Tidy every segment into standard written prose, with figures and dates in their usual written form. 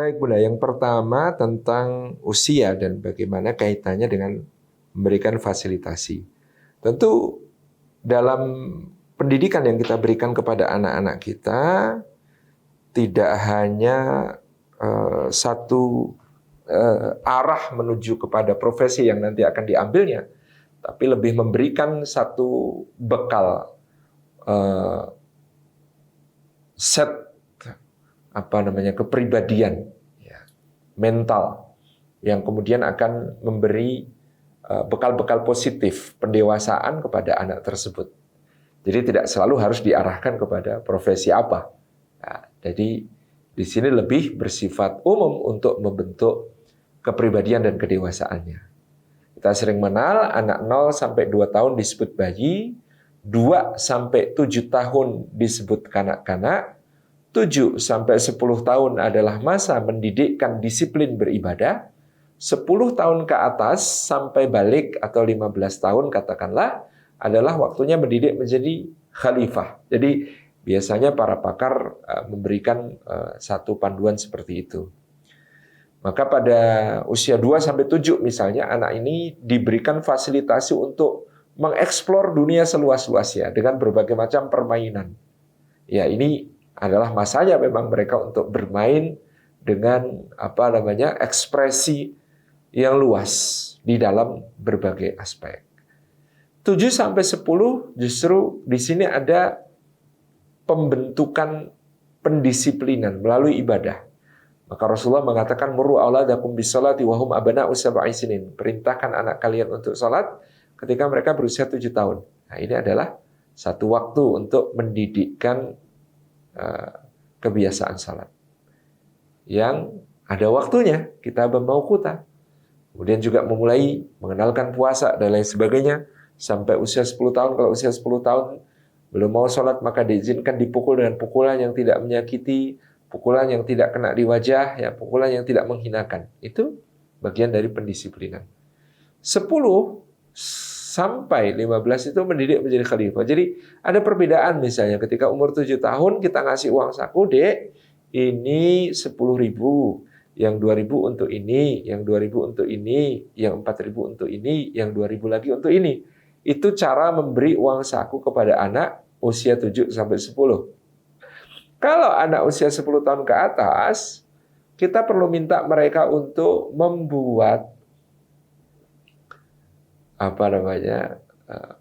Baik Bunda, yang pertama tentang usia dan bagaimana kaitannya dengan memberikan fasilitasi. Tentu dalam pendidikan yang kita berikan kepada anak-anak kita tidak hanya satu arah menuju kepada profesi yang nanti akan diambilnya, tapi lebih memberikan satu bekal set kepribadian ya, mental yang kemudian akan memberi bekal-bekal positif pendewasaan kepada anak tersebut. Jadi tidak selalu harus diarahkan kepada profesi apa. Nah, jadi di sini lebih bersifat umum untuk membentuk kepribadian dan kedewasaannya. Kita sering mengenal anak 0 sampai 2 tahun disebut bayi, 2 sampai 7 tahun disebut kanak-kanak, 7 sampai 10 tahun adalah masa mendidikkan disiplin beribadah. 10 tahun ke atas sampai balik atau 15 tahun katakanlah adalah waktunya mendidik menjadi khalifah. Jadi biasanya para pakar memberikan satu panduan seperti itu. Maka pada usia 2 sampai 7 misalnya anak ini diberikan fasilitasi untuk mengeksplor dunia seluas-luasnya dengan berbagai macam permainan. Ya, ini adalah masanya memang mereka untuk bermain dengan ekspresi yang luas di dalam berbagai aspek. 7 sampai 10 justru di sini ada pembentukan pendisiplinan melalui ibadah. Maka Rasulullah mengatakan muru auladakum bisolati wa hum abna'u sab'i sinin. Perintahkan anak kalian untuk salat ketika mereka berusia 7 tahun. Nah, ini adalah satu waktu untuk mendidikkan kebiasaan salat yang ada waktunya, kita bermauquta. Kemudian juga memulai mengenalkan puasa dan lain sebagainya sampai usia 10 tahun. Kalau usia 10 tahun belum mau salat maka diizinkan dipukul dengan pukulan yang tidak menyakiti, pukulan yang tidak kena di wajah, ya, pukulan yang tidak menghinakan. Itu bagian dari pendisiplinan. 10 sampai 15 itu mendidik menjadi khalifah. Jadi ada perbedaan misalnya ketika umur 7 tahun kita ngasih uang saku, Dek, ini 10.000, yang 2.000 untuk ini, yang 2.000 untuk ini, yang 4.000 untuk ini, yang 2.000 lagi untuk ini. Itu cara memberi uang saku kepada anak usia 7 sampai 10. Kalau anak usia 10 tahun ke atas, kita perlu minta mereka untuk membuat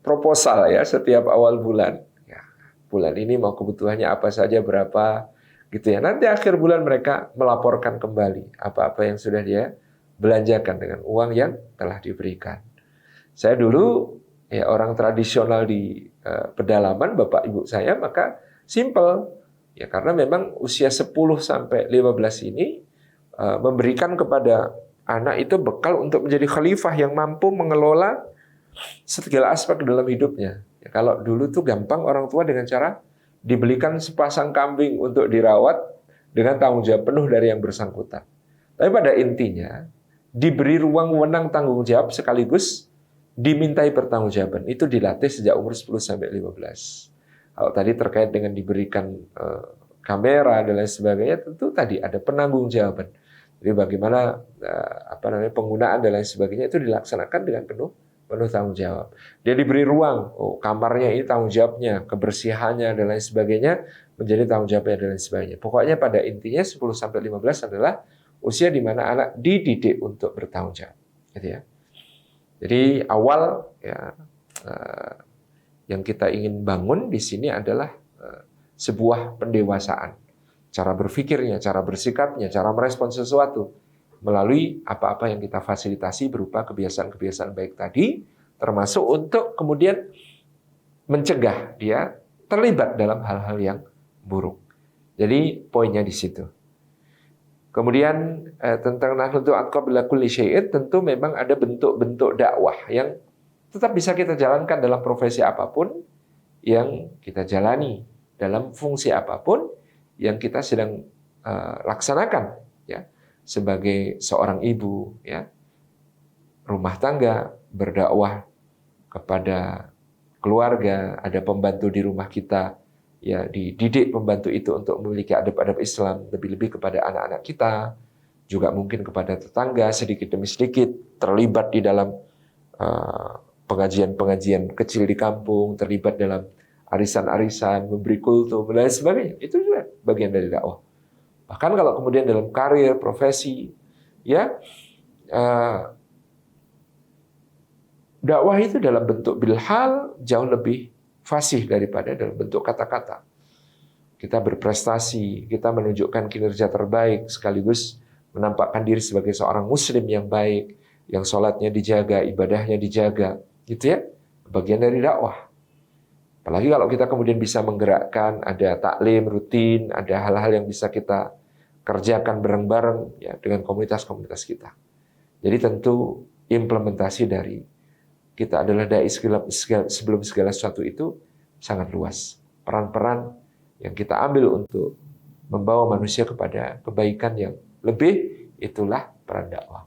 proposal ya setiap awal bulan. Ya, bulan ini mau kebutuhannya apa saja, berapa gitu ya. Nanti akhir bulan mereka melaporkan kembali apa-apa yang sudah dia belanjakan dengan uang yang telah diberikan. Saya dulu ya orang tradisional di pedalaman bapak ibu saya, maka simple ya, karena memang usia 10 sampai 15 ini memberikan kepada anak itu bekal untuk menjadi khalifah yang mampu mengelola segala aspek dalam hidupnya. Ya, kalau dulu tuh gampang orang tua dengan cara dibelikan sepasang kambing untuk dirawat dengan tanggung jawab penuh dari yang bersangkutan. Tapi pada intinya diberi ruang wewenang tanggung jawab sekaligus dimintai pertanggungjawaban. Itu dilatih sejak umur 10 sampai 15. Kalau tadi terkait dengan diberikan kamera dan lain sebagainya, tentu tadi ada penanggung-jawaban. Jadi bagaimana penggunaan dan lain sebagainya itu dilaksanakan dengan penuh tanggung jawab. Dia diberi ruang, kamarnya ini tanggung jawabnya, kebersihannya dan lain sebagainya menjadi tanggung jawabnya dan lain sebagainya. Pokoknya pada intinya 10 sampai 15 adalah usia di mana anak dididik untuk bertanggung jawab, gitu ya. Jadi awal ya yang kita ingin bangun di sini adalah sebuah pendewasaan. Cara berpikirnya, cara bersikapnya, cara merespon sesuatu melalui apa-apa yang kita fasilitasi berupa kebiasaan-kebiasaan baik tadi, termasuk untuk kemudian mencegah dia terlibat dalam hal-hal yang buruk. Jadi poinnya di situ. Kemudian tentang nahdlatul qabla kulli syai'in, tentu memang ada bentuk-bentuk dakwah yang tetap bisa kita jalankan dalam profesi apapun yang kita jalani, dalam fungsi apapun yang kita sedang laksanakan, ya. Sebagai seorang ibu, ya, rumah tangga, berdakwah kepada keluarga, ada pembantu di rumah kita, ya, dididik pembantu itu untuk memiliki adab-adab Islam, lebih-lebih kepada anak-anak kita. juga mungkin kepada tetangga sedikit demi sedikit, terlibat di dalam pengajian-pengajian kecil di kampung, terlibat dalam arisan-arisan, memberi kultum, dan lain sebagainya. Itu juga bagian dari dakwah. Bahkan kalau kemudian dalam karir, profesi, ya dakwah itu dalam bentuk bilhal jauh lebih fasih daripada dalam bentuk kata-kata. Kita berprestasi, kita menunjukkan kinerja terbaik, sekaligus menampakkan diri sebagai seorang muslim yang baik, yang sholatnya dijaga, ibadahnya dijaga, gitu ya. Bagian dari dakwah. Apalagi kalau kita kemudian bisa menggerakkan, ada taklim rutin, ada hal-hal yang bisa kita kerjakan bareng-bareng ya dengan komunitas-komunitas kita. Jadi tentu implementasi dari kita adalah dai sebelum segala sesuatu itu sangat luas. Peran-peran yang kita ambil untuk membawa manusia kepada kebaikan yang lebih, itulah peran dakwah.